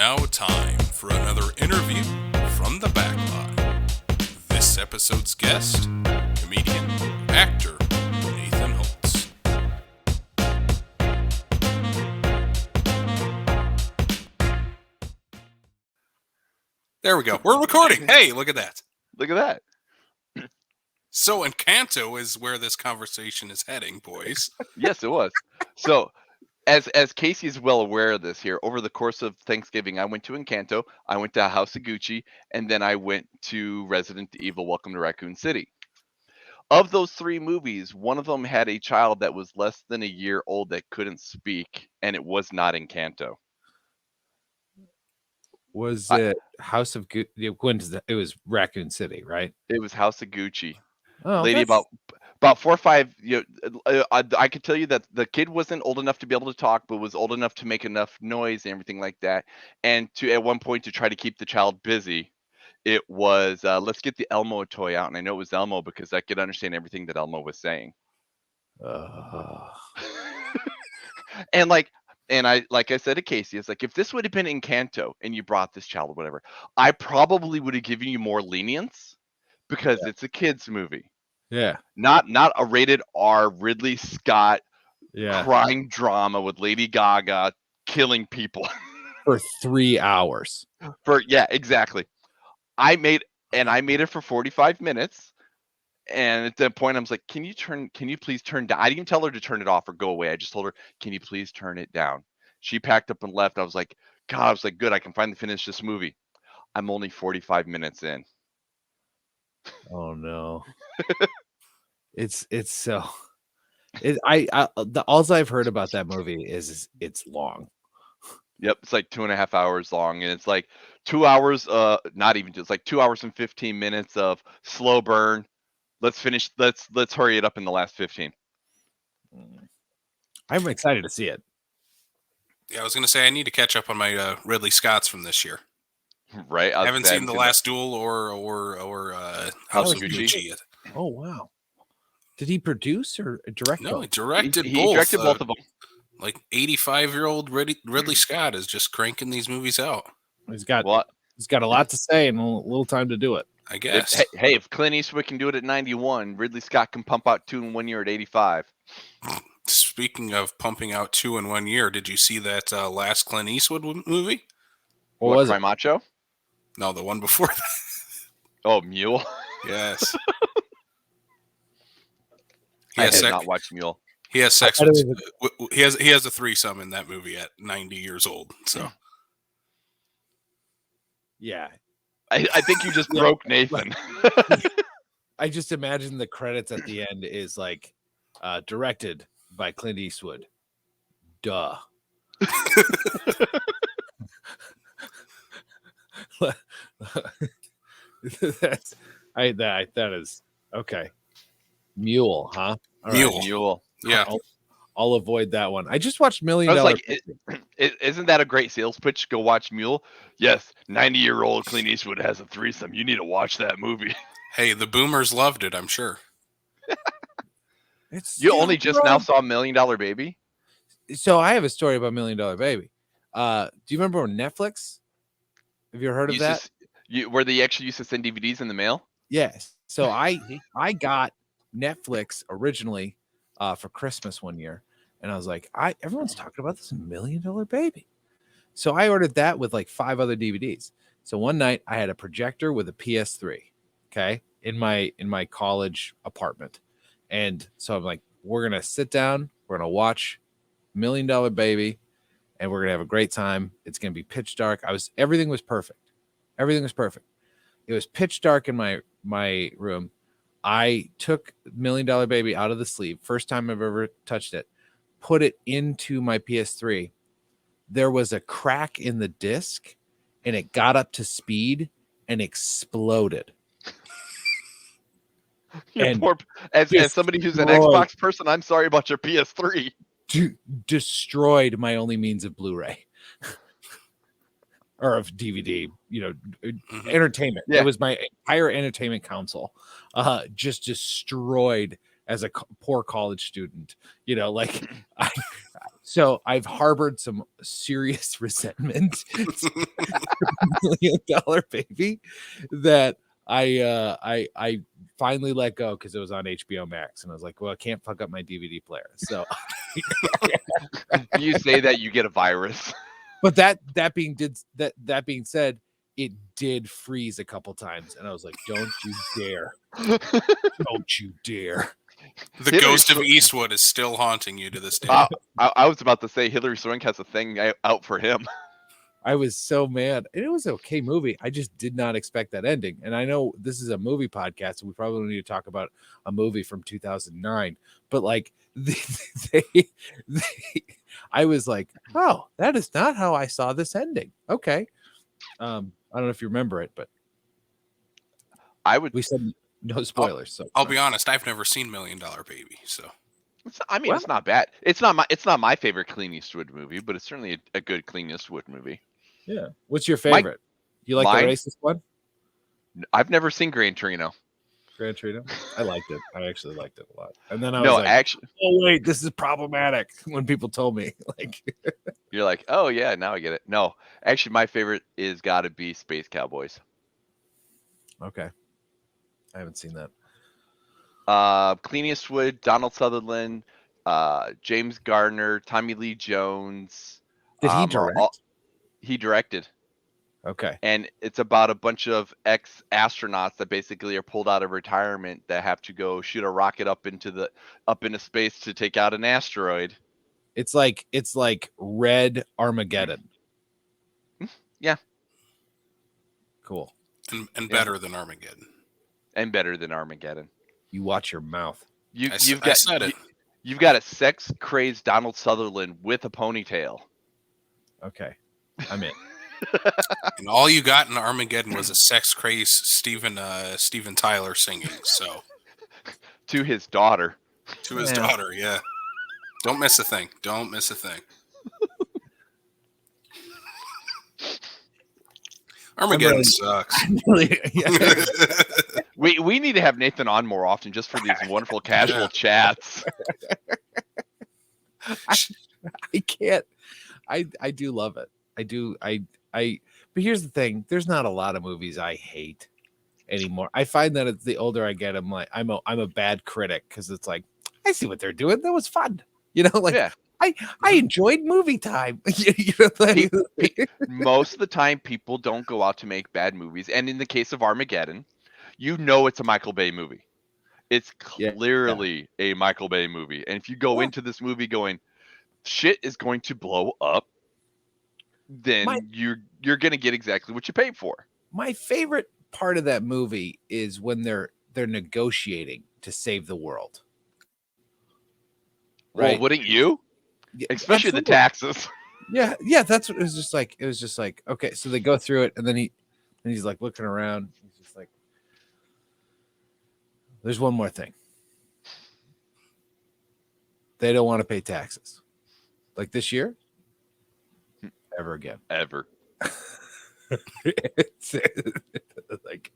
now time for another interview from the backlot. This episode's guest, comedian, actor, Nathan Hults. There we go. We're recording. Hey, look at that. Look at that. So Encanto is where this conversation is heading, boys. Yes, it was. So, as Casey is well aware of this here, over the course of Thanksgiving, I went to Encanto, I went to House of Gucci, and then I went to Resident Evil Welcome to Raccoon City. Of those three movies, one of them had a child that was less than a year old that couldn't speak, and it was not Encanto. Was it House of Gucci? It was Raccoon City, right? It was House of Gucci. Oh, Lady, about 4 or 5. I could tell you that the kid wasn't old enough to be able to talk, but was old enough to make enough noise and everything like that. And to at one point to try to keep the child busy, it was let's get the Elmo toy out, and I know it was Elmo because I could understand everything that Elmo was saying. And I said to Casey, it's like, if this would have been Encanto and you brought this child or whatever, I probably would have given you more lenience because it's a kids movie. Yeah. Not a rated R Ridley Scott crime drama with Lady Gaga killing people for 3 hours. Exactly. I made it for 45 minutes. And at that point, I was like, can you please turn down? I didn't tell her to turn it off or go away. I just told her, can you please turn it down? She packed up and left. I was like, good. I can finally finish this movie. I'm only 45 minutes in. Oh no. All I've heard about that movie is it's long. Yep, it's like 2.5 hours long, and it's like 2 hours. Not even. It's like 2 hours and 15 minutes of slow burn. Let's finish. Let's hurry it up in the last 15. I'm excited to see it. Yeah, I was going to say I need to catch up on my Ridley Scotts from this year. Right. I haven't seen The Last Duel or House of Gucci yet. Oh wow! Did he produce or direct? No, he directed both. He directed both of them. Like 85-year-old Ridley Scott is just cranking these movies out. He's got a lot to say and a little time to do it. I guess. If Clint Eastwood can do it at 91, Ridley Scott can pump out 2 in 1 year at 85. Speaking of pumping out 2 in 1 year, did you see that last Clint Eastwood movie? What was it? Macho? No, the one before that. Oh, Mule? Yes. I did not watch Mule. He has sex with, he has a threesome in that movie at 90 years old. So, yeah. I think you just broke Nathan. I just imagine the credits at the end is like directed by Clint Eastwood. Duh. That is okay. Mule, huh? All Mule. Right. Yeah. I'll avoid that one. I just watched $1 Million. I was like, isn't that a great sales pitch? Go watch Mule. Yes, 90-year-old Clint Eastwood has a threesome. You need to watch that movie. Hey, the boomers loved it, I'm sure. You only just now saw $1 Million Baby? So I have a story about $1 Million Baby. Do you remember Netflix? Have you ever heard of that? Where they actually used to send DVDs in the mail? Yes. So I got Netflix originally for Christmas one year, and I was like, everyone's talking about this $1 Million Baby. So I ordered that with like 5 other DVDs. So one night I had a projector with a PS3, okay, in my college apartment. And so I'm like, we're going to sit down, we're going to watch $1 Million Baby, and we're going to have a great time. It's going to be pitch dark. Everything was perfect. Everything was perfect. It was pitch dark in my room. I took $1 Million Baby out of the sleeve. First time I've ever touched it. Put it into my PS3. There was a crack in the disc, and it got up to speed and exploded. As somebody who's an Xbox person, I'm sorry about your PS3. Destroyed my only means of Blu-ray or of DVD, entertainment. Yeah. It was my entire entertainment console, just destroyed as a poor college student. So I've harbored some serious resentment. $1 million baby that I finally let go because it was on HBO Max, and I was like, well, I can't fuck up my DVD player. So You say that, you get a virus. but that being said, it did freeze a couple times, and I was like, don't you dare. Don't you dare. The Hillary ghost of Swank- Eastwood is still haunting you to this day. I was about to say Hillary Swank has a thing out for him. I was so mad. And it was an okay movie. I just did not expect that ending. And I know this is a movie podcast, and we probably don't need to talk about a movie from 2009. But like, I was like, oh, that is not how I saw this ending. Okay. I don't know if you remember it, but we said no spoilers. So I'll be honest, I've never seen $1 Million Baby, so It's not bad. It's not my favorite Clint Eastwood movie, but it's certainly a good Clint Eastwood movie. yeah. What's your favorite? You like mine? the racist one? I've never seen Gran Torino. Gran Torino? I liked it. I actually liked it a lot. And then I was like, actually, oh wait, this is problematic. When people told me, like, you're like, oh yeah, now I get it. No, actually, my favorite is got to be Space Cowboys. okay, I haven't seen that. Clint Eastwood, Donald Sutherland, James Gardner, Tommy Lee Jones. Did he direct? He directed. Okay. And it's about a bunch of ex-astronauts that basically are pulled out of retirement that have to go shoot a rocket up into space to take out an asteroid. It's like Red Armageddon. Yeah. Cool. and better than Armageddon. And better than Armageddon. You watch your mouth. You've got a sex-crazed Donald Sutherland with a ponytail. Okay. I'm in. And all you got in Armageddon was a sex-crazed Steven Tyler singing. So To his daughter. to his daughter, yeah. Don't miss a thing. Don't miss a thing. Armageddon sucks. We need to have Nathan on more often just for these wonderful casual chats. I can't. I do love it. I do. But here's the thing. There's not a lot of movies I hate anymore. I find that the older I get, I'm like, I'm a bad critic because it's like, I see what they're doing. That was fun. You know, like, yeah. I enjoyed movie time. You know, like, most of the time, people don't go out to make bad movies. And in the case of Armageddon, you know it's a Michael Bay movie. It's clearly a Michael Bay movie. And if you go into this movie going, shit is going to blow up, then you're going to get exactly what you paid for. My favorite part of that movie is when they're negotiating to save the world. Right? Well, wouldn't you? Especially absolutely. The taxes. Yeah, that's what it was just like. It was just like, okay, so they go through it, and then he's like looking around. He's just like, there's one more thing. They don't want to pay taxes. Like this year? Ever again. Ever. It's like,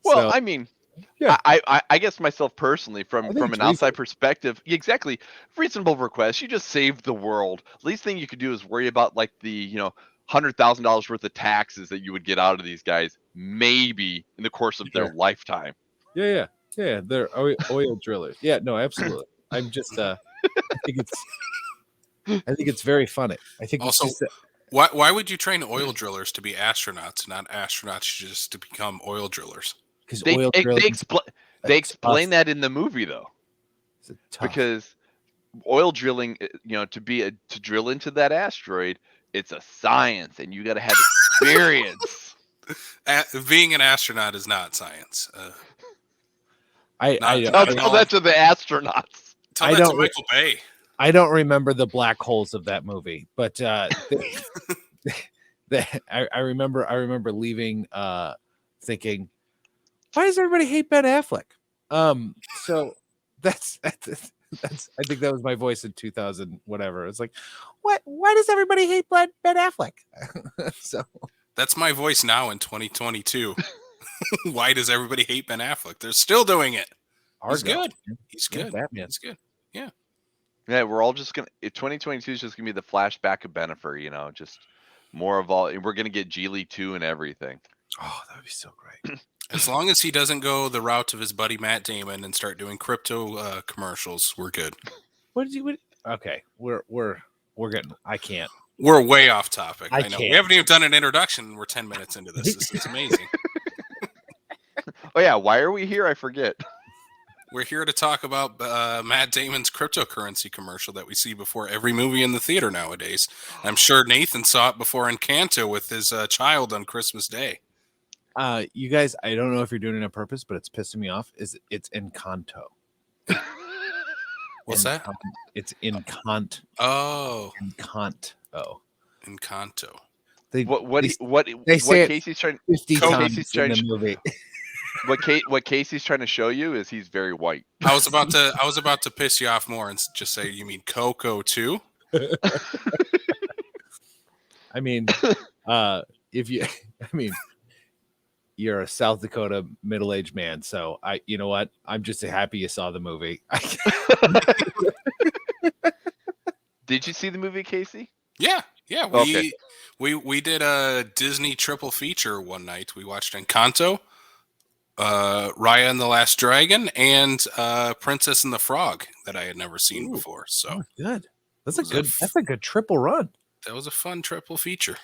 well, so, I mean, yeah. I guess myself personally, from an outside perspective, exactly, reasonable request. You just saved the world. Least thing you could do is worry about like the $100,000 worth of taxes that you would get out of these guys, maybe in the course of their lifetime. Yeah. They're oil drillers. Yeah, no, absolutely. I'm just I think it's very funny. I think also. Why would you train oil drillers to be astronauts, not astronauts just to become oil drillers? Because they explain that in the movie though, because oil drilling, to drill into that asteroid, it's a science, and you got to have experience. Being an astronaut is not science. Tell that to the astronauts. Tell that to Michael Bay. I don't remember the black holes of that movie, but I remember leaving thinking, why does everybody hate Ben Affleck? So that's I think that was my voice in 2000 whatever. It's like, why does everybody hate Ben Affleck? So that's my voice now in 2022. Why does everybody hate Ben Affleck? They're still doing it. He's good. He's good. Batman. He's good. Yeah. Yeah, we're all just gonna. 2022 is just gonna be the flashback of Bennifer. Just more of all. We're gonna get Geely 2 and everything. Oh, that would be so great. As long as he doesn't go the route of his buddy Matt Damon and start doing crypto commercials, we're good. What did you? Okay, we're getting. I can't. We're way off topic. I know. can't. We haven't even done an introduction. We're 10 minutes into this. This is amazing. Oh yeah, why are we here? I forget. We're here to talk about Matt Damon's cryptocurrency commercial that we see before every movie in the theater nowadays. I'm sure Nathan saw it before Encanto with his child on Christmas Day. You guys, I don't know if you're doing it on purpose, but it's pissing me off. It's Encanto. What's that? It's Encanto. Oh, Encanto. Encanto. They say Casey's trying 50 times Casey's in trying the movie. what Casey's trying to show you is he's very white. I was about to piss you off more and just say, you mean Coco too? I mean, you're a South Dakota middle-aged man, so you know what? I'm just happy you saw the movie. Did you see the movie, Casey? Yeah. Okay. We did a Disney triple feature one night. We watched Encanto, Raya and the Last Dragon, and Princess and the Frog that I had never seen before. So good. That's a good triple run. That was a fun triple feature.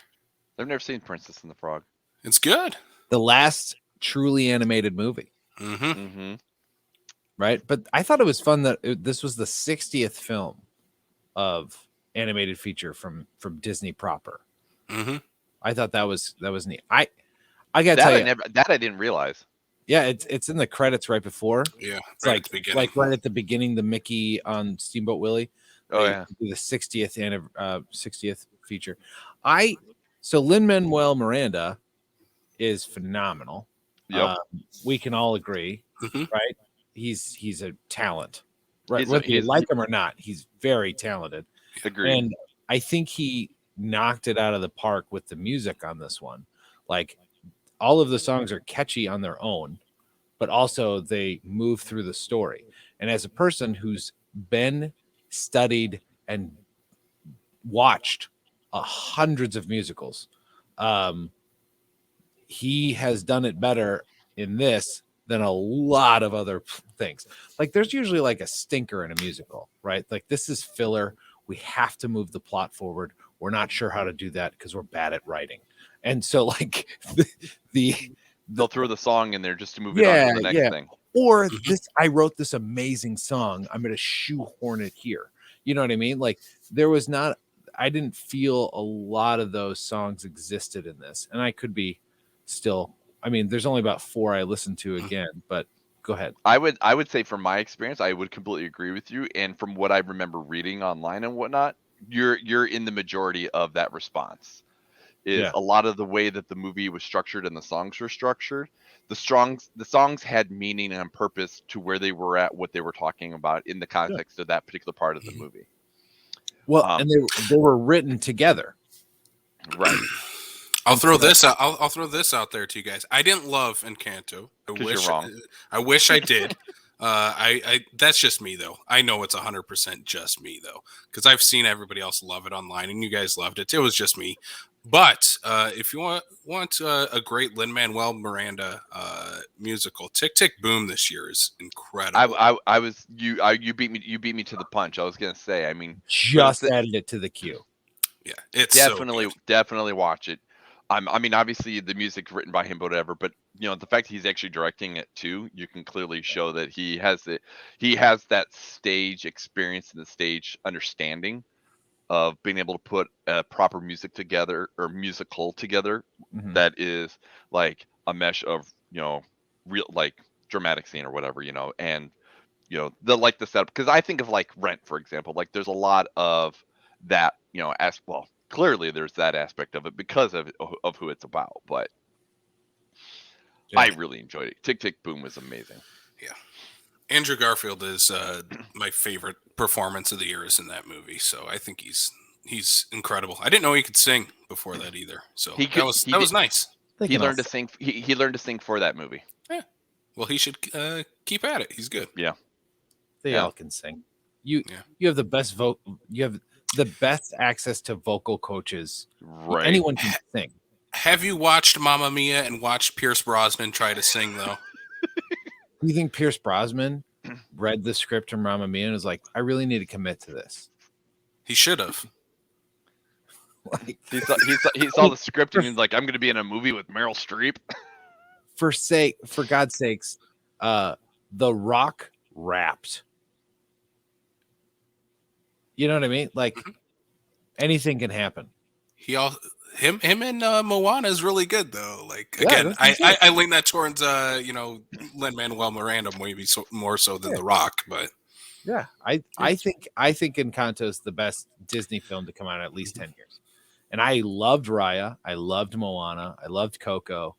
I've never seen Princess and the Frog. It's good. The last truly animated movie. Mm-hmm. Right? But I thought it was fun that this was the 60th film of animated feature from Disney proper. Mm-hmm. I thought that was neat. I gotta tell you, that I didn't realize. Yeah, it's in the credits right before. Yeah, it's like right at the beginning, the Mickey on Steamboat Willie. Oh yeah, the 60th feature. So Lin-Manuel Miranda is phenomenal. Yep. We can all agree, right? He's a talent, right? Whether you like him or not, he's very talented. Agreed. And I think he knocked it out of the park with the music on this one. Like, all of the songs are catchy on their own, but also they move through the story. And as a person who's been studied and watched hundreds of musicals, he has done it better in this than a lot of other things. Like, there's usually like a stinker in a musical, right? Like, this is filler. We have to move the plot forward. We're not sure how to do that because we're bad at writing. And so, like, they'll throw the song in there just to move it on to the next thing. Or I wrote this amazing song. I'm going to shoehorn it here. You know what I mean? Like, I didn't feel a lot of those songs existed in this. And I could be still, there's only about 4 I listened to again, but go ahead. I would say from my experience, I would completely agree with you. And from what I remember reading online and whatnot, you're in the majority of that response. A lot of the way that the movie was structured and the songs were structured. The songs had meaning and purpose to where they were at, what they were talking about in the context of that particular part of the movie. Well, and they were written together. Right. I'll throw this out. I'll throw this out there to you guys. I didn't love Encanto. You're wrong. I wish I did. I that's just me though. I know it's 100% just me though, because I've seen everybody else love it online, and you guys loved it. It was just me. But if you want a great Lin-Manuel Miranda musical, Tick Tick Boom this year is incredible. You beat me to the punch. I was gonna say. Just added it to the queue. Yeah, it's definitely watch it. Obviously the music written by him, whatever. But the fact that he's actually directing it too, you can clearly show that he has it. He has that stage experience and the stage understanding of being able to put a proper music together or musical together that is like a mesh of real, like, dramatic scene or whatever, and the setup, because I think of like Rent, for example. Like, there's a lot of that, as well. Clearly there's that aspect of it because of who it's about, but I really enjoyed it. Tick Tick Boom was amazing. Yeah. Andrew Garfield is my favorite performance of the year is in that movie. So I think he's incredible. I didn't know he could sing before that either. So that was nice. He learned to sing. He learned to sing for that movie. Yeah. Well, he should keep at it. He's good. Yeah. They all can sing. You have the best you have the best access to vocal coaches. Right. Anyone can sing. Have you watched Mamma Mia and watched Pierce Brosnan try to sing though? Do you think Pierce Brosnan read the script from Mamma Mia and was like, I really need to commit to this? He should have. Like, he saw the script and he's like, I'm going to be in a movie with Meryl Streep. For God's sakes, The Rock rapped. You know what I mean? Like anything can happen. Him and Moana is really good though. Like again, I lean that towards Lin-Manuel Miranda maybe more so than The Rock, but yeah, I think Encanto's the best Disney film to come out in at least 10 years. And I loved Raya, I loved Moana, I loved Coco.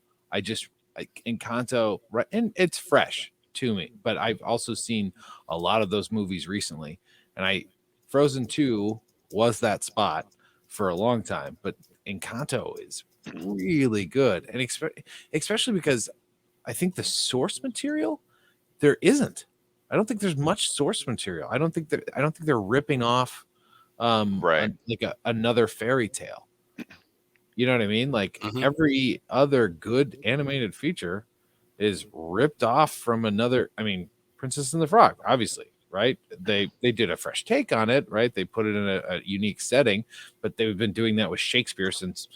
Encanto, and it's fresh to me, but I've also seen a lot of those movies recently, and Frozen 2 was that spot for a long time, but Encanto is really good, and especially because I think the source material there isn't. I don't think there's much source material. I don't think they're ripping off another fairy tale. You know what I mean? Like every other good animated feature is ripped off from another. I mean, Princess and the Frog, obviously, right? They did a fresh take on it, right? They put it in a unique setting, but they've been doing that with Shakespeare since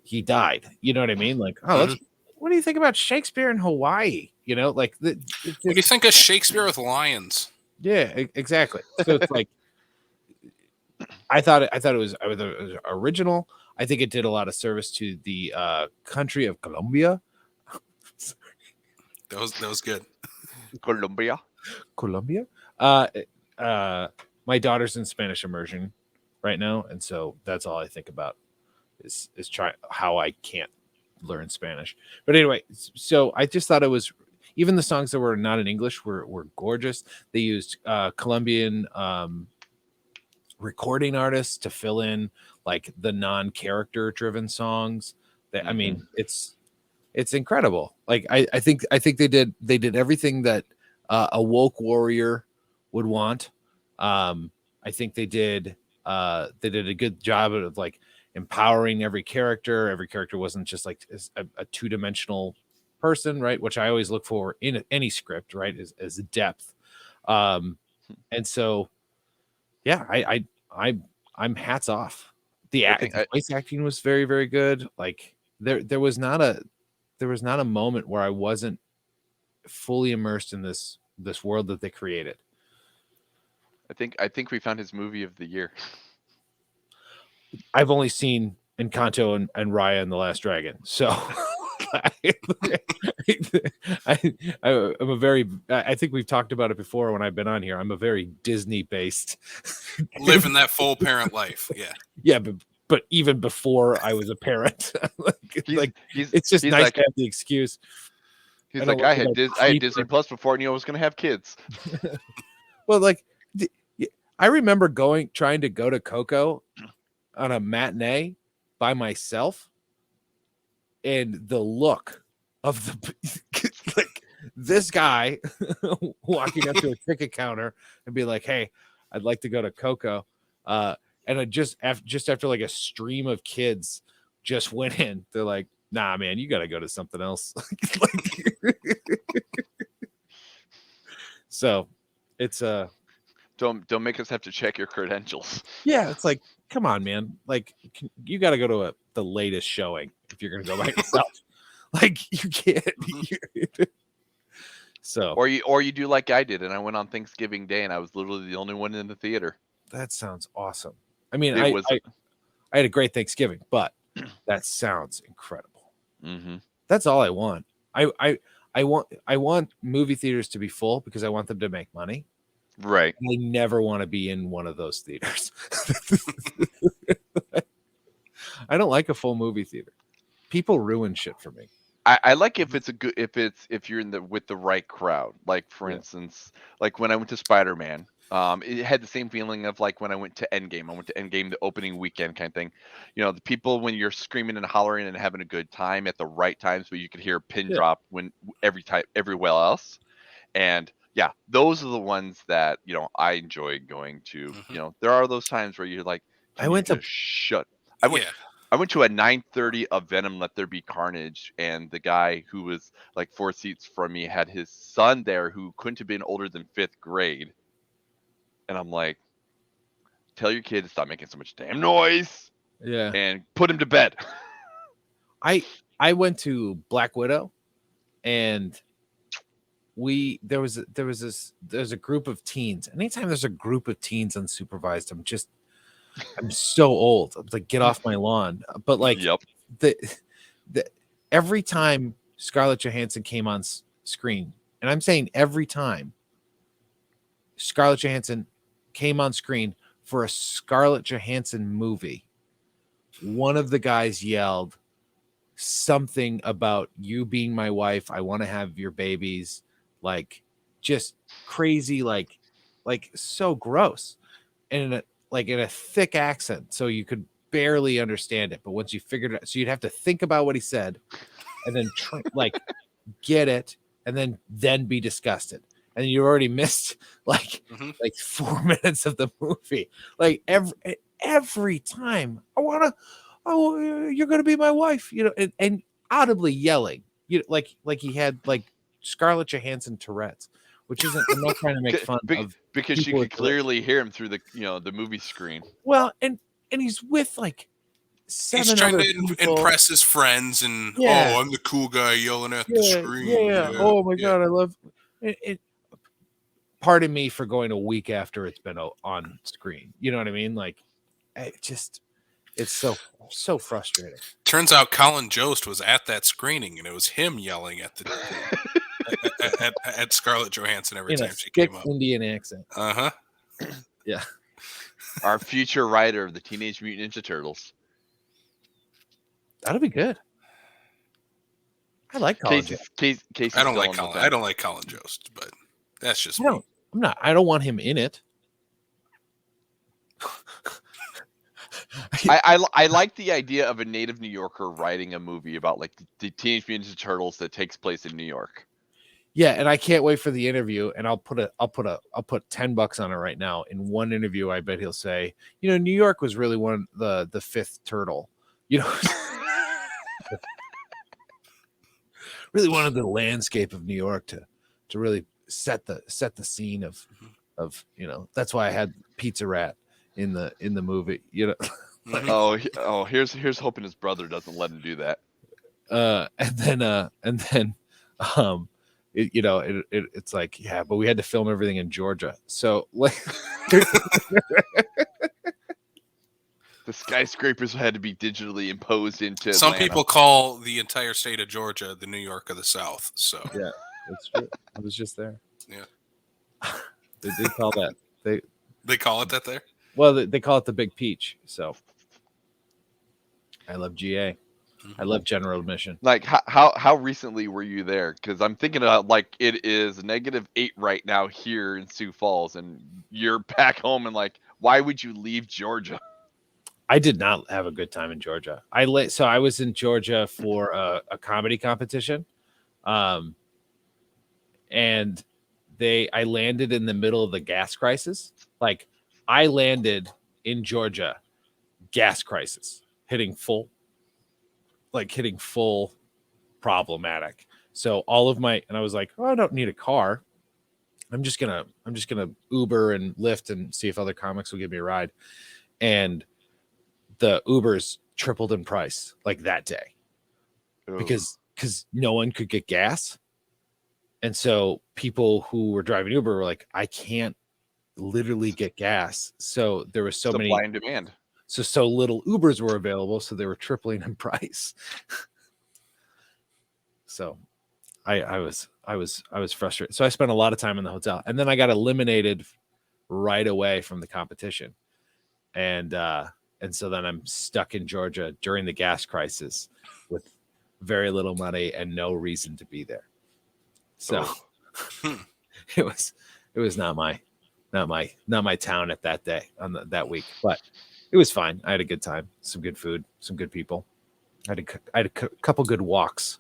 he died. You know what I mean? Like, what do you think about Shakespeare in Hawaii? You know, like what do you think of Shakespeare with lions? Yeah, exactly. So it's like I thought it was original. I think it did a lot of service to the country of Colombia. That was good. Colombia. My daughter's in Spanish immersion right now, and so that's all I think about is try how I can't learn Spanish. But anyway, so I just thought it was, even the songs that were not in English were gorgeous. They used Colombian recording artists to fill in like the non-character driven songs. That I mean, it's incredible. Like I think they did everything that a woke warrior would want. I think they did a good job of like empowering every character. Every character wasn't just like a two-dimensional person, right? Which I always look for in any script, right? Is depth. And so, yeah, I'm hats off. The voice acting was very, very good. Like there was not a moment where I wasn't fully immersed in this world that they created. I think we found his movie of the year. I've only seen Encanto and Raya and the Last Dragon, so I'm a very. I think we've talked about it before when I've been on here. I'm a very Disney based, living that full parent life. Yeah, but even before I was a parent, it's just nice to have the excuse. He's like, I had Disney Plus before I knew I was going to have kids. Well, like I remember trying to go to Coco on a matinee by myself, and the look of like this guy walking up to a ticket counter and be like, "Hey, I'd like to go to Coco," and I just after like a stream of kids just went in. They're like, "Nah, man, you got to go to something else." So it's don't make us have to check your credentials. Yeah, it's like, come on, man. Like you got to go to the latest showing if you're going to go by yourself. Like you can't. So or you do like I did, and I went on Thanksgiving Day, and I was literally the only one in the theater. That sounds awesome. I mean, I had a great Thanksgiving, but that sounds incredible. Mm-hmm. That's all I want. I want movie theaters to be full because I want them to make money. Right. I never want to be in one of those theaters. I don't like a full movie theater. People ruin shit for me. I like if it's if you're with the right crowd. Like for instance, like when I went to Spider-Man, it had the same feeling of like when I went to Endgame. I went to Endgame the opening weekend kind of thing. You know, the people when you're screaming and hollering and having a good time at the right times, but you could hear a pin drop when everywhere else. And yeah, those are the ones that I enjoy going to. Mhm. There are those times where you're like, I can you went to- just shut? I went to a 9:30 of Venom Let There Be Carnage, and the guy who was like 4 seats from me had his son there who couldn't have been older than 5th grade. And I'm like, tell your kid to stop making so much damn noise Yeah. and put him to bed. I went to Black Widow, and there's a group of teens. Anytime there's a group of teens unsupervised, I'm so old. I'm like, get off my lawn. But like, Yep. the every time Scarlett Johansson came on screen, and I'm saying every time Scarlett Johansson came on screen for a Scarlett Johansson movie, one of the guys yelled something about you being my wife. I want to have your babies. Like, just crazy, like so gross, and in a thick accent, so you could barely understand it. But once you figured it out, so you'd have to think about what he said, and then get it, and then be disgusted, and you already missed like 4 minutes of the movie. Like every time, you're gonna be my wife, and audibly yelling, like he had like Scarlett Johansson Tourette's, which isn't. I'm not trying to make fun of because you people could with Tourette's. clearly hear him through the movie screen. Well, and he's with like He's 7 trying other to people. impress his friends, and Yeah. I'm the cool guy yelling at the screen. Yeah. Oh my god, I love it. Pardon me for going a week after it's been on screen. You know what I mean? Like, it's so frustrating. Turns out Colin Jost was at that screening, and it was him yelling at at Scarlett Johansson every In a time she thick came up. Indian accent. Yeah. Our future writer of the Teenage Mutant Ninja Turtles. That'll be good. I like Colin Jost. Casey's I don't like still on Colin. the I don't like Colin Jost, but that's just I me. don't want him in it. I like the idea of a native New Yorker writing a movie about like the Teenage Mutant Ninja Turtles that takes place in New York. Yeah, and I can't wait for the interview. And I'll put $10 on it right now. In one interview, I bet he'll say, New York was really one of the fifth turtle. Really wanted the landscape of New York to really set the scene of that's why I had Pizza Rat in the movie. Here's hoping his brother doesn't let him do that. And then it's like, yeah, but we had to film everything in Georgia, so like the skyscrapers had to be digitally imposed into Some Atlanta. people call the entire state of Georgia the New York of the South. So yeah, that's true. I was just there. Yeah, they did call that. They call it that there. Well, they call it the Big Peach. So I love GA. I love general admission. Like how recently were you there? Because I'm thinking about like it is -8 right now here in Sioux Falls, and you're back home, and like, why would you leave Georgia? I did not have a good time in Georgia. I was in Georgia for a comedy competition, and I landed in the middle of the gas crisis. Like, I landed in Georgia, gas crisis hitting full problematic. So and I was like, oh, I don't need a car. I'm just gonna Uber and Lyft and see if other comics will give me a ride. And the Ubers tripled in price like that day because no one could get gas. And so people who were driving Uber were like, I can't literally get gas. So there was so many supply and demand. So little Ubers were available, so they were tripling in price. So I was frustrated. So I spent a lot of time in the hotel, and then I got eliminated right away from the competition. And so then I'm stuck in Georgia during the gas crisis with very little money and no reason to be there. So it was not my town at that day on that week, but it was fine. I had a good time, some good food, some good people. I had a couple good walks.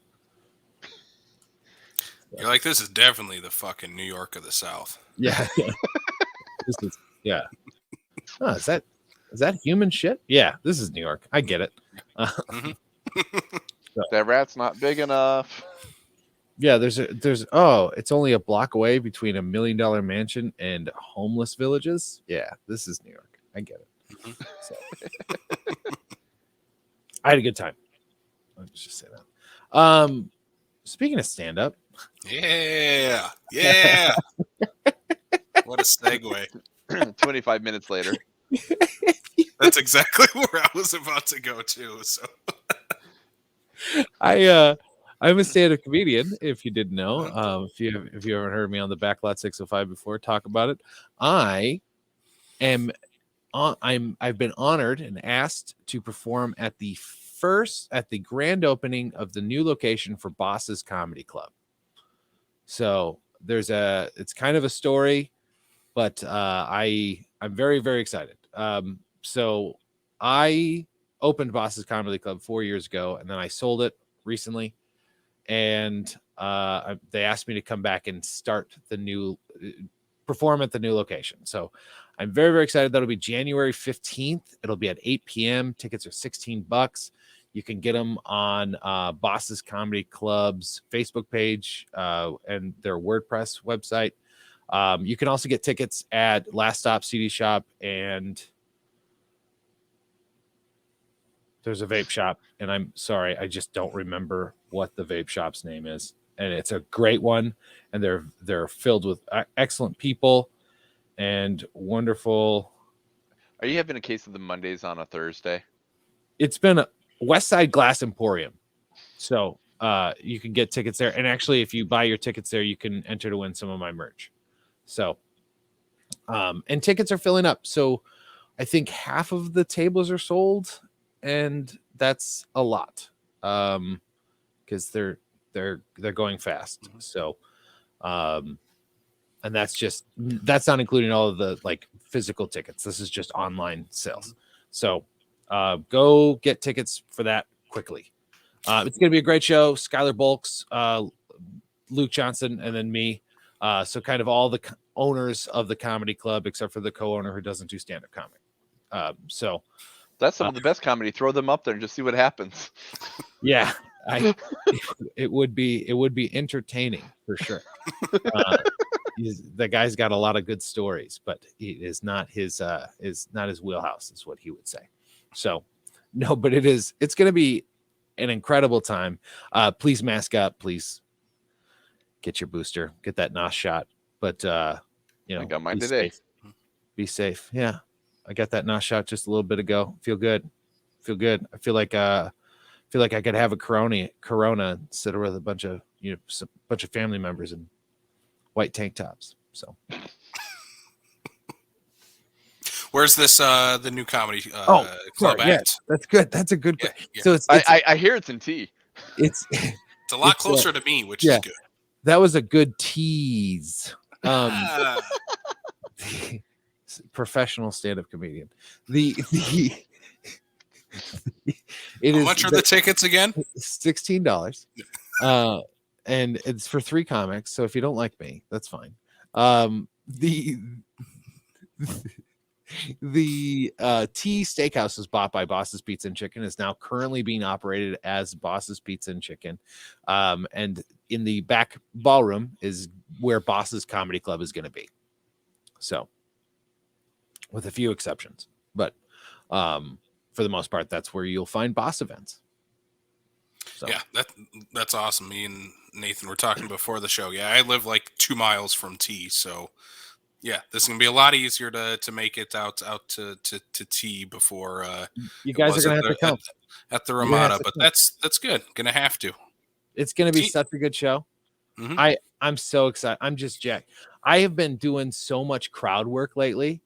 You're like, this is definitely the fucking New York of the South. Yeah. This is Oh, is that human shit? Yeah, this is New York. I get it. Mhm. That rat's not big enough. Yeah, there's it's only a block away between $1 million mansion and homeless villages. Yeah, this is New York. I get it. Mhm. So, I had a good time. Let's just say that. Speaking of stand up, Yeah. What a segue. 25 minutes later. That's exactly where I was about to go to. So I'm a stand-up comedian. If you didn't know, if you haven't heard me on the Backlot 605 before, talk about it. I've been honored and asked to perform at the grand opening of the new location for Boss's Comedy Club. So it's kind of a story, but I'm very, very excited. So I opened Boss's Comedy Club 4 years ago, and then I sold it recently, and they asked me to come back and perform at the new location. So I'm very, very excited. That'll be January 15th. It'll be at 8 p.m. Tickets are $16. You can get them on Boss's Comedy Club's Facebook page and their WordPress website. You can also get tickets at Last Stop CD Shop, and there's a vape shop, and I'm sorry, I just don't remember what the vape shop's name is. And it's a great one, and they're filled with excellent people and wonderful. Are you having a case of the Mondays on a Thursday? It's been a West Side Glass Emporium, so you can get tickets there. And actually, if you buy your tickets there, you can enter to win some of my merch. So, and tickets are filling up. So, I think half of the tables are sold, and that's a lot because they're going fast. So, and that's not including all of the like physical tickets. This is just online sales. So, go get tickets for that quickly. It's going to be a great show. Skylar Bulks, Luke Johnson, and then me. So kind of all the owners of the comedy club, except for the co-owner who doesn't do stand-up comedy. So that's some of the best comedy. Throw them up there and just see what happens. Yeah, it would be entertaining for sure. The guy's got a lot of good stories, but it is not his wheelhouse, is what he would say. So no, but it's going to be an incredible time. Please mask up, please get your booster, get that NOS shot. But I got mine today. Be safe. Yeah, I got that NOS shot just a little bit ago. Feel good. I feel like I could have a Corona and sit with a bunch of family members in white tank tops. So where's this the new comedy club at? Yeah, that's good. That's a good. Yeah. So I hear it's in T. It's a lot closer to me, which is good. That was a good tease. Professional stand-up comedian. How much are the tickets again? $16. And it's for 3 comics. So if you don't like me, that's fine. The T Steakhouse was bought by Boss's Pizza and Chicken, is now currently being operated as Boss's Pizza and Chicken. And in the back ballroom is where Boss's Comedy Club is going to be. So, with a few exceptions, but for the most part, that's where you'll find Boss events. So. Yeah, that's awesome. Me and Nathan were talking before the show. Yeah, I live like 2 miles from T, so yeah, this is gonna be a lot easier to make it out to T before you guys are gonna have to come at the Ramada. But that's good. Gonna have to. It's gonna be such a good show. Mm-hmm. I'm so excited. I'm just jacked. I have been doing so much crowd work lately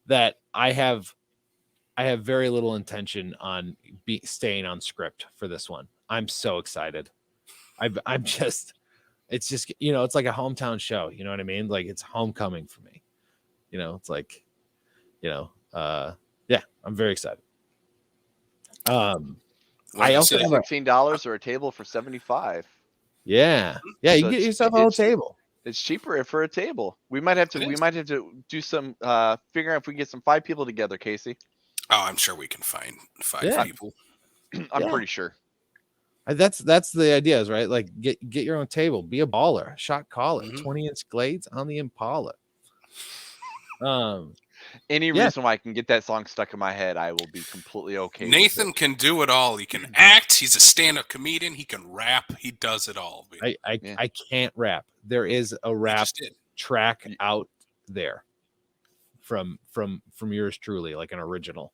that I have very little intention on staying on script for this one. I'm so excited. I'm just, it's just, it's like a hometown show. You know what I mean? Like it's homecoming for me. It's like, yeah, I'm very excited. I also have $16 or a table for $75. Yeah. Yeah, you So can get it's- yourself a whole table. It's cheaper for a table. We might have to. It We is. might have to do some figuring out if we can get some 5 people together, Casey. Oh, I'm sure we can find 5 Yeah. people. I'm Yeah. pretty sure. That's the idea, is right. Like get your own table, be a baller, shot caller, Mhm. 20-inch glades on the Impala. Any Yeah. reason why I can get that song stuck in my head, I will be completely okay. Nathan can do it all. He can act. He's a stand-up comedian. He can rap. He does it all. I can't rap. There is a He rap just did. track out there from yours truly, like an original,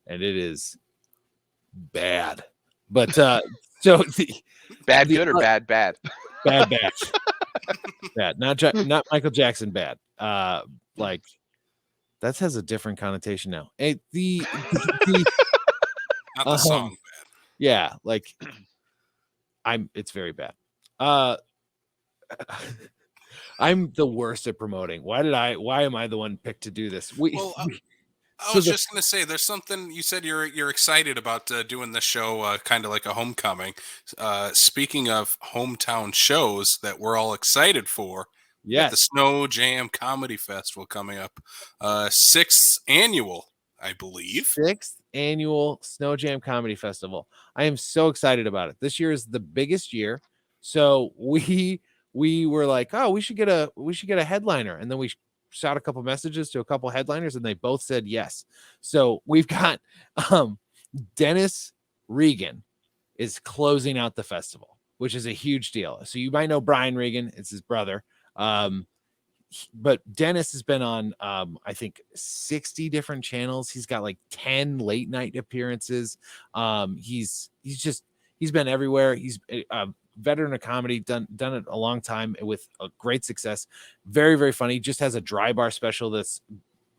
and it is bad. But so Bad, the- good, or bad, bad. bad. Bad. Not Michael Jackson bad. Like that has a different connotation now. Hey, Not the song. yeah, like it's very bad. I'm the worst at promoting. Why am I the one picked to do this? Well, I was just going to say, there's something you said you're excited about doing this show, kind of like a homecoming. Speaking of hometown shows that we're all excited for, we got the Sno Jam Comedy Festival coming up, 6th annual, I believe. 6th annual Sno Jam Comedy Festival. I am so excited about it. This year is the biggest year, so we were like, oh, we should get a headliner, and then we shot a couple messages to a couple headliners, and they both said yes. So we've got Dennis Regan is closing out the festival, which is a huge deal. So you might know Brian Regan, it's his brother. But Dennis has been on I think 60 different channels. He's got like 10 late night appearances. He's been everywhere. He's a veteran of comedy, done it a long time with a great success. Very, very funny. Just has a dry bar special that's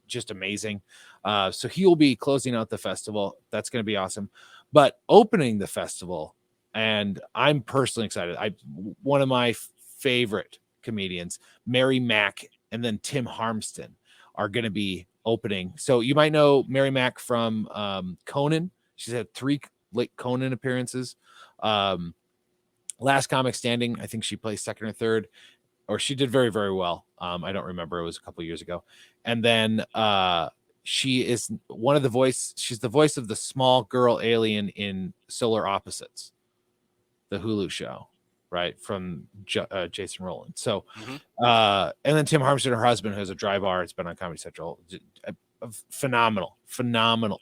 just amazing. So he will be closing out the festival. That's going to be awesome. But opening the festival, and I'm personally excited. One of my favorite comedians, Mary Mack, and then Tim Harmston are going to be opening. So you might know Mary Mack from Conan. She's had 3 late Conan appearances. Last Comic Standing, I think she placed 2nd or 3rd, or she did very, very well. I don't remember. It was a couple years ago. And then she is one of the voice. She's the voice of the small girl alien in Solar Opposites, the Hulu show, right, from Jason Rowland. So, and then Tim Harmston, her husband, who has a dry bar. It's been on Comedy Central. Phenomenal.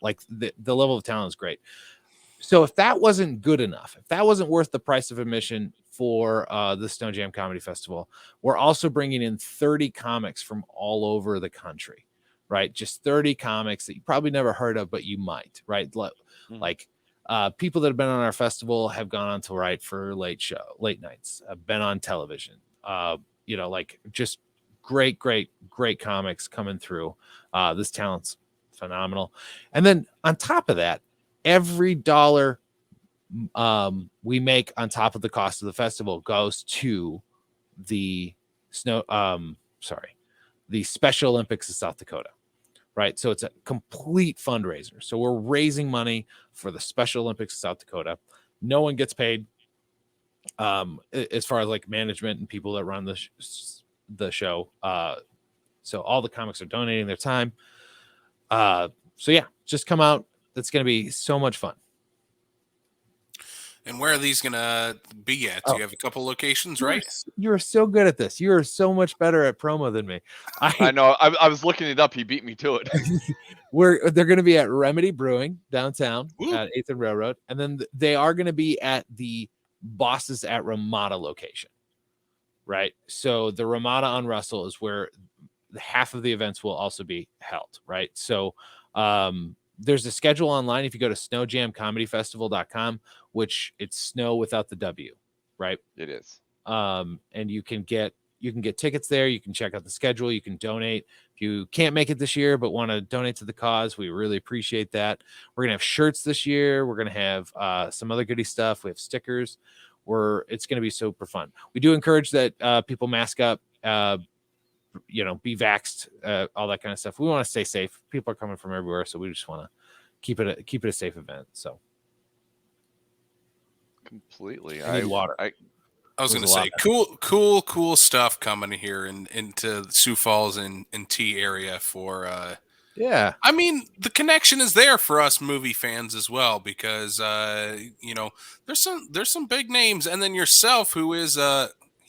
Like the level of talent is great. So if that wasn't good enough, if that wasn't worth the price of admission for the Sno Jam Comedy Festival, we're also bringing in 30 comics from all over the country, right? Just 30 comics that you probably never heard of, but you might, right? Like people that have been on our festival have gone on to write for late nights, been on television, like just great comics coming through. This talent's phenomenal. And then on top of that, every dollar we make on top of the cost of the festival goes to the the Special Olympics of South Dakota, right? So it's a complete fundraiser. So we're raising money for the Special Olympics of South Dakota. No one gets paid as far as like management and people that run the show. So all the comics are donating their time. So yeah, just come out. That's going to be so much fun. And where are these going to be at? You have a couple locations, right? You're so good at this. You are so much better at promo than me. I know. I was looking it up. He beat me to it. They're going to be at Remedy Brewing downtown at 8th and Railroad. And then they are going to be at the Bosses at Ramada location, right? So the Ramada on Russell is where half of the events will also be held, right? So there's a schedule online if you go to snojamcomedyfestival.com, which it's snow without the W, right? It is. And you can get tickets there. You can check out the schedule. You can donate. If you can't make it this year but want to donate to the cause, we really appreciate that. We're gonna have shirts this year. We're gonna have some other goodie stuff. We have stickers. It's gonna be super fun. We do encourage that people mask up, be vaxxed, all that kind of stuff. We want to stay safe. People are coming from everywhere, so we just want to keep it a safe event. So completely. I need water. I was It going was to a lot say, better. cool stuff coming here into Sioux Falls and T area for. Yeah. I mean, the connection is there for us movie fans as well because there's some big names, and then yourself, who is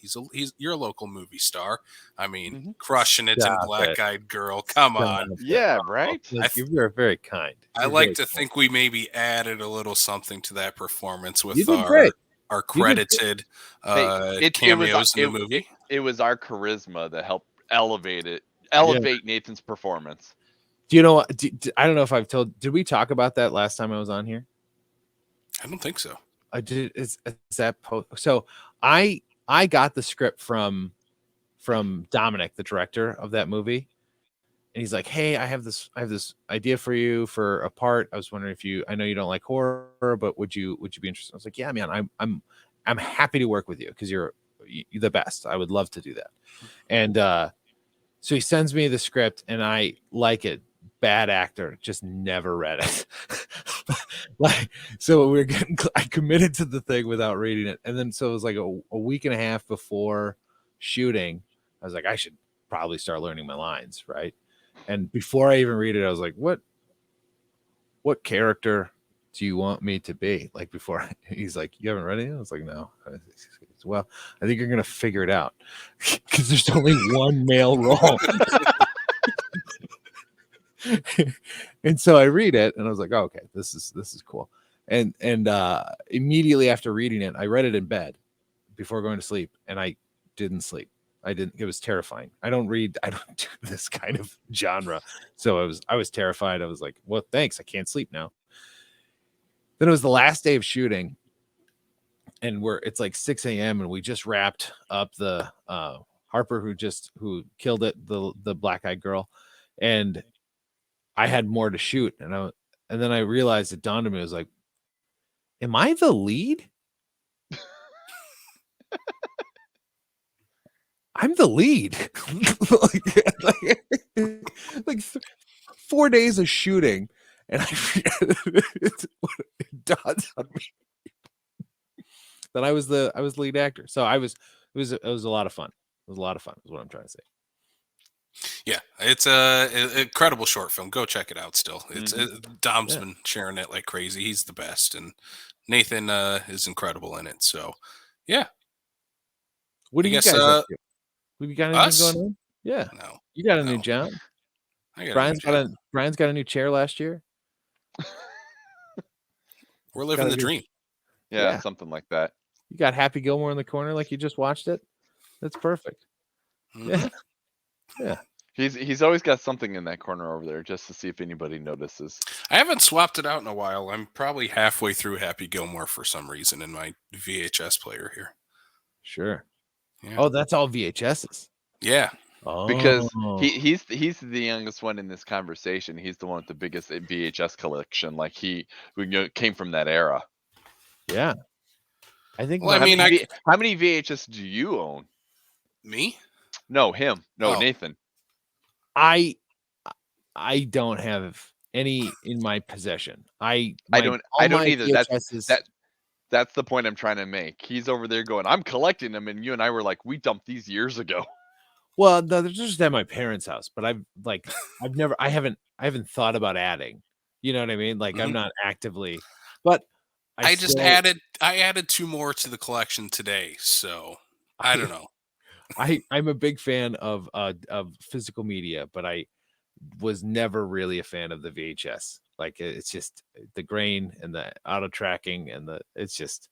he's you're a local movie star. I mean, Mhm. crushing it in Stop Black it. Eyed Girl. Come Stop on. it. Yeah, Oh, right. look, you're very kind. I You're like very to kind. think we maybe added a little something to that performance You with did great. our You did credited Hey, cameos in the movie. it was our charisma that helped Yeah. elevate Nathan's performance. Do you know what? I don't know if I've told. Did we talk about that last time I was on here? I don't think so. I did. Is that so? I got the script from Dominic, the director of that movie, and he's like, "Hey, I have this idea for you for a part. I was wondering if you. I know you don't like horror, but would you be interested?" I was like, "Yeah, man, I'm happy to work with you because you're the best. I would love to do that." And so he sends me the script, and I like it. Bad actor, just never read it. Like, so I committed to the thing without reading it, and then so it was like a week and a half before shooting. I was like, I should probably start learning my lines, right? And before I even read it, I was like, what character do you want me to be? Like, before he's like, you haven't read it? I was like, no. Well, I think you're gonna figure it out because there's only one male role. And so I read it and I was like, oh, okay, this is cool. And immediately after reading it, I read it in bed before going to sleep, and I didn't sleep. It was terrifying. I don't do this kind of genre. So I was terrified. I was like, well, thanks. I can't sleep now. Then it was the last day of shooting, and it's like 6 a.m. and we just wrapped up the Harper who killed it, the black-eyed girl, and I had more to shoot, and then I realized it dawned on me. I was like, "Am I the lead? I'm the lead." like 4 days of shooting, and it dawns on me that I was the lead actor. So it was a lot of fun. It was a lot of fun. Is what I'm trying to say. Yeah, it's an incredible short film. Go check it out. Still, Dom's Yeah. been sharing it like crazy. He's the best, and Nathan is incredible in it. So, yeah. What do I you guess guys up to? Have you got anything us? going on? Yeah, No, you got a new no. job. I got a new job. Brian's got a new chair last year. We're living the dream. Yeah, something like that. You got Happy Gilmore in the corner like you just watched it. That's perfect. Mm-hmm. Yeah. He's always got something in that corner over there just to see if anybody notices. I haven't swapped it out in a while. I'm probably halfway through Happy Gilmore for some reason in my VHS player here. Sure. Yeah. Oh, that's all VHSs. Yeah. Oh. Because he's the youngest one in this conversation. He's the one with the biggest VHS collection. Like he came from that era. Yeah. I think. Well, how many VHS do you own? Me? No, him. No, Oh. Nathan. I don't have any in my possession. I don't either. That's the point I'm trying to make. He's over there going, I'm collecting them, and you and I were like, we dumped these years ago. Well, no, they're just at my parents' house, but I haven't thought about adding. You know what I mean? Like, I'm not actively, but I added 2 more to the collection today, so I don't know. I'm a big fan of physical media, but I was never really a fan of the VHS. Like, it's just the grain and the auto tracking and it's just.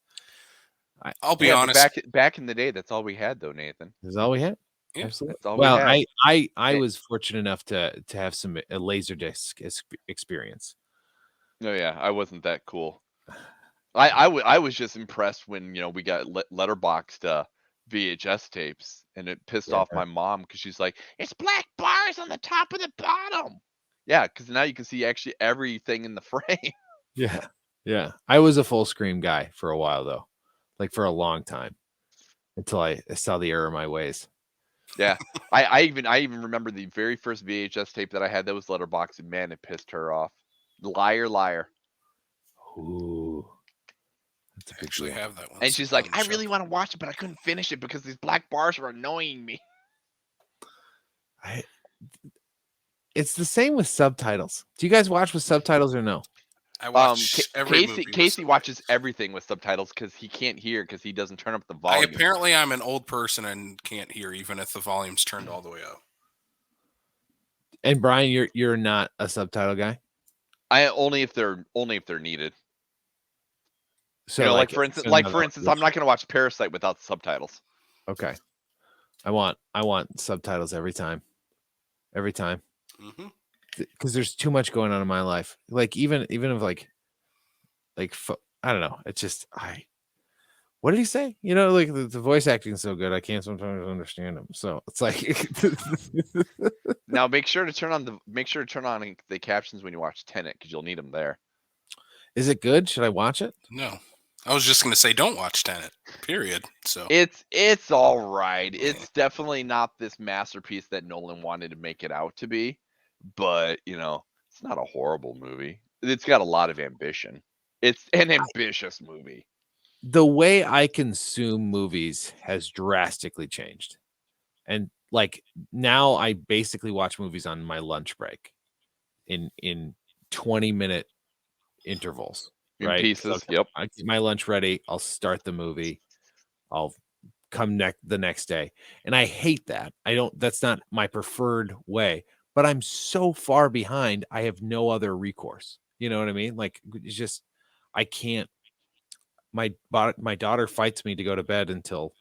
I'll be honest. Back in the day, that's all we had, though, Nathan. That's all we had. Yeah. Absolutely. That's all Well, we had. I was fortunate enough to have a laser disc experience. No, yeah, I wasn't that cool. I was just impressed when we got letterboxed VHS tapes, and it pissed off my mom because she's like, it's black bars on the top and the bottom. Yeah, because now you can see actually everything in the frame. Yeah. I was a full screen guy for a while though, like for a long time, until I saw the error of my ways. Yeah, I even remember the very first VHS tape that I had that was letterboxed, and man, it pissed her off. Liar. Ooh, It's a big Actually deal. have that one. And she's like, I really want to watch it, but I couldn't finish it because these black bars were annoying me. It's the same with subtitles. Do you guys watch with subtitles or no? I watch every movie. Casey watches everything with subtitles because he can't hear because he doesn't turn up the volume. Apparently I'm an old person and can't hear even if the volume's turned all the way up. And Brian, you're not a subtitle guy? Only if they're needed. So like for instance, I'm not going to watch Parasite without subtitles. Okay. I want subtitles every time. Every time. Mm-hmm. Because there's too much going on in my life. Like even if like I don't know. It's just what did he say? Like the voice acting is so good, I can't sometimes understand him. So it's like now make sure to turn on the captions when you watch Tenet because you'll need them there. Is it good? Should I watch it? No, I was just gonna say don't watch Tenet. Period. So it's all right. It's definitely not this masterpiece that Nolan wanted to make it out to be, but it's not a horrible movie. It's got a lot of ambition. It's an ambitious movie. The way I consume movies has drastically changed. And like now I basically watch movies on my lunch break in 20-minute intervals. In right? pieces. So Yep. I get my lunch ready. I'll start the movie. I'll come the next day. And I hate that. That's not my preferred way, but I'm so far behind. I have no other recourse. You know what I mean? Like it's just, I can't, my daughter fights me to go to bed until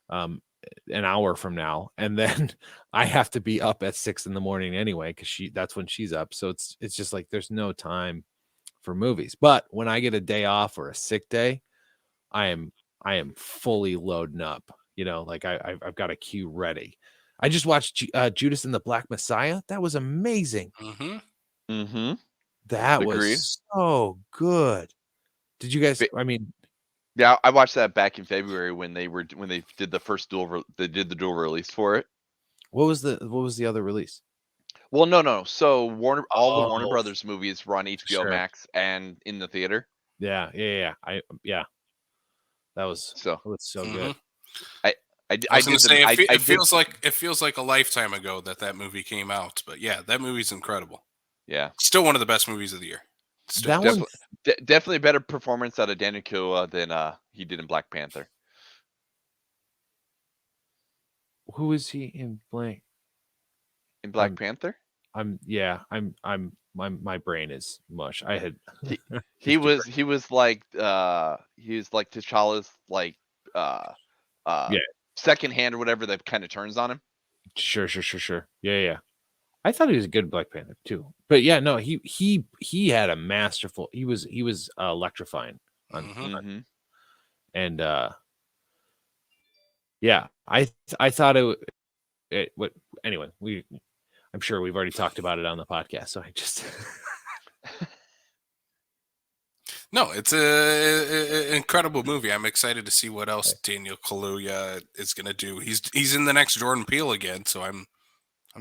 an hour from now. And then I have to be up at 6 a.m. anyway, because that's when she's up. So it's just like there's no time for movies. But when I get a day off or a sick day, I am fully loading up. Like I've got a queue ready. I just watched Judas and the Black Messiah. That was amazing. Mm-hmm. Mm-hmm. That Agreed. was so good. Did you guys? I mean, yeah, I watched that back in February when they did the first dual release for it. What was the other release? Well, no. So all the Warner Brothers movies were on HBO Max and in the theater. Yeah. That was so mm-hmm. good. I was going to say it feels like a lifetime ago that movie came out, but yeah, that movie's incredible. Yeah, still one of the best movies of the year. Definitely a better performance out of Daniel Kaluuya than he did in Black Panther. Who is he in Blank? In Black Panther? My brain is mush. I had he was like T'Challa's like second hand or whatever that kind of turns on him. Sure. Yeah. I thought he was a good Black Panther too. But yeah, no, he had a masterful. He was electrifying on and yeah, I thought it what anyway, I'm sure we've already talked about it on the podcast, so I just No, it's an incredible movie. I'm excited to see what else Daniel Kaluuya is going to do. He's in the next Jordan Peele again, so I'm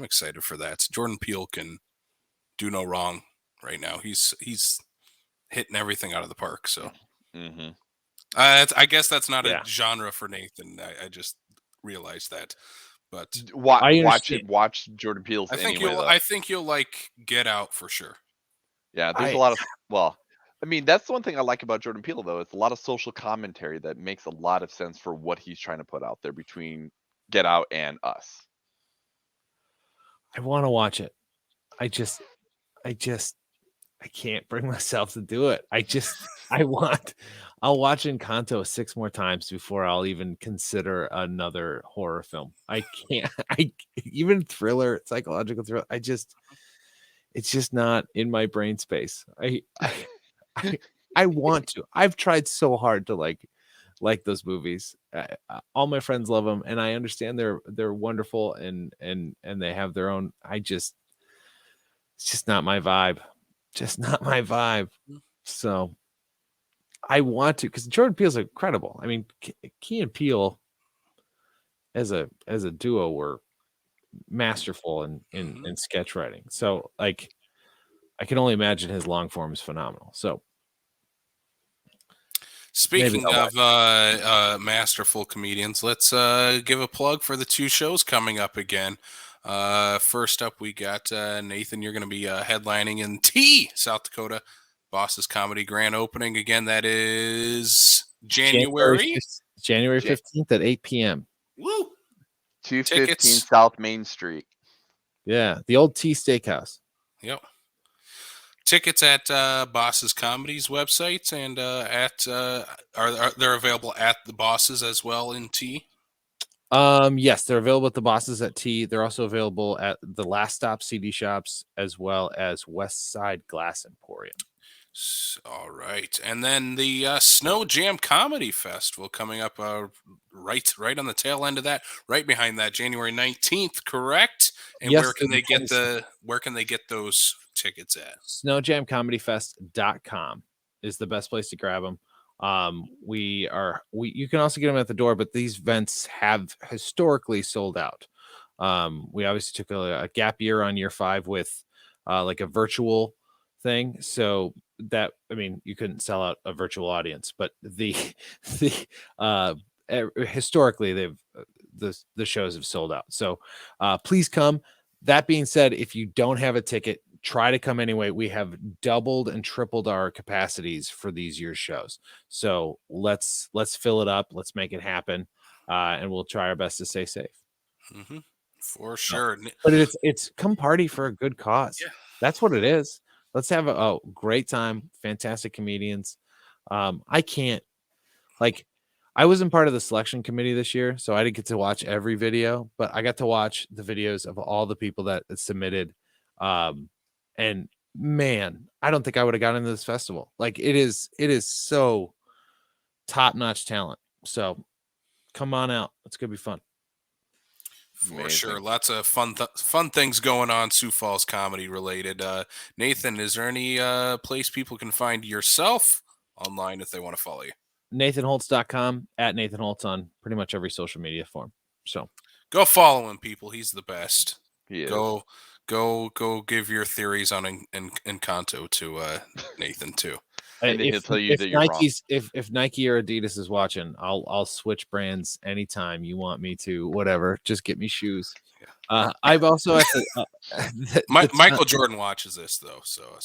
excited for that. Jordan Peele can do no wrong right now. He's hitting everything out of the park. So I guess that's not a genre for Nathan. I just realized that. But watch Jordan Peele's. I think you'll like Get Out for sure. Yeah, there's a lot of I mean, that's the one thing I like about Jordan Peele, though. It's a lot of social commentary that makes a lot of sense for what he's trying to put out there between Get Out and Us. I want to watch it. I can't bring myself to do it. I'll watch Encanto 6 more times before I'll even consider another horror film. I can't. Even thriller, psychological thriller. It's just not in my brain space. I want to. I've tried so hard to like those movies. All my friends love them, and I understand they're wonderful and they have their own. It's just not my vibe. Just not my vibe. So I want to, because Jordan Peele's incredible. I mean, Key and Peele as a duo were masterful in sketch writing. So like, I can only imagine his long form is phenomenal. So Speaking of masterful comedians, let's give a plug for the 2 shows coming up again. First up, we got Nathan. You're going to be headlining in South Dakota. Boss's Comedy Grand Opening. Again, that is January 15th at 8 p.m. Woo! 215 South Main Street. Yeah, the old T Steakhouse. Yep. Tickets at Boss's Comedy's website and are they're available at the Bosses as well in T? Yes, they're available at the Bosses at T. They're also available at the Last Stop CD shops as well as West Side Glass Emporium. All right, and then the Sno Jam Comedy Festival coming up right on the tail end of that, right behind that, January 19th, correct? And yes, where can they get those tickets at? SnoJamComedyFest.com is the best place to grab them. You can also get them at the door, but these events have historically sold out. We obviously took a gap year on year 5 with like a virtual thing, so that, I mean, you couldn't sell out a virtual audience, but historically the shows have sold out. So please come. That being said, if you don't have a ticket, try to come anyway. We have doubled and tripled our capacities for these year's shows. So let's fill it up. Let's make it happen. And we'll try our best to stay safe. Mm-hmm. For sure. But it's come party for a good cause. Yeah. That's what it is. Let's have a great time. Fantastic comedians. I wasn't part of the selection committee this year, so I didn't get to watch every video, but I got to watch the videos of all the people that submitted. And man, I don't think I would have gotten into this festival. Like, it is so top-notch talent. So come on out. It's going to be fun. For sure. Lots of fun things going on, Sioux Falls comedy related. Nathan, is there any place people can find yourself online if they want to follow you? NathanHults.com, at Nathan Hults on pretty much every social media form. So go follow him, people. He's the best. He is. Go give your theories on Encanto to Nathan too. And he'll tell you that you're wrong. If Nike or Adidas is watching, I'll switch brands anytime you want me to. Whatever, just get me shoes. Yeah. I've also Michael Jordan watches this though, so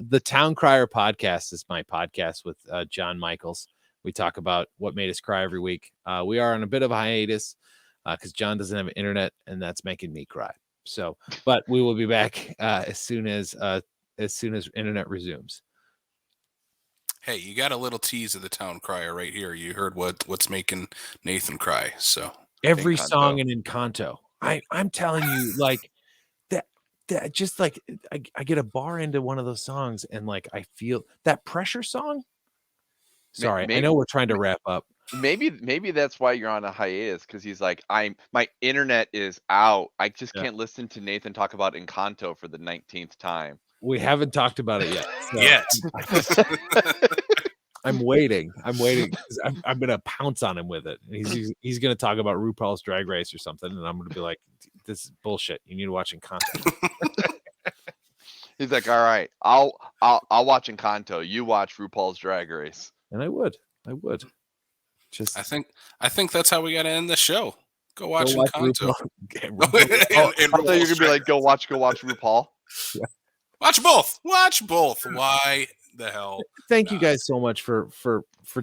the Town Crier podcast is my podcast with John Michaels. We talk about what made us cry every week. We are on a bit of a hiatus because John doesn't have internet, and that's making me cry. So, but we will be back as soon as internet resumes. Hey, you got a little tease of the Town Crier right here. You heard what's making Nathan cry. So every song in Encanto, I'm telling you, like that just like I get a bar into one of those songs, and like I feel that Pressure song. Sorry, I know we're trying to wrap up. Maybe that's why you're on a hiatus, because he's like, my internet is out. I just can't listen to Nathan talk about Encanto for the 19th time. We haven't talked about it yet. So. I'm waiting. I'm gonna pounce on him with it. He's gonna talk about RuPaul's Drag Race or something, and I'm gonna be like, "This is bullshit. You need to watch Encanto." He's like, "All right, I'll watch Encanto. You watch RuPaul's Drag Race." And I would. Just I think that's how we got to end the show. Go watch Encanto. I thought you were gonna be like, go watch RuPaul. Yeah. Watch both. Why the hell? Thank you guys so much for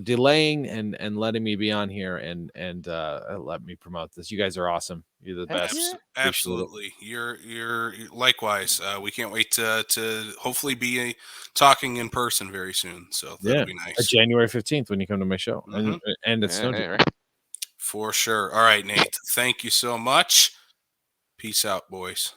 delaying and letting me be on here and let me promote this. You guys are awesome. You're the best. Absolutely. You're likewise. We can't wait to hopefully be talking in person very soon. So that'll be nice. January 15th when you come to my show. Mm-hmm. And it's Sno Jam. Right? For sure. All right, Nate. Thank you so much. Peace out, boys.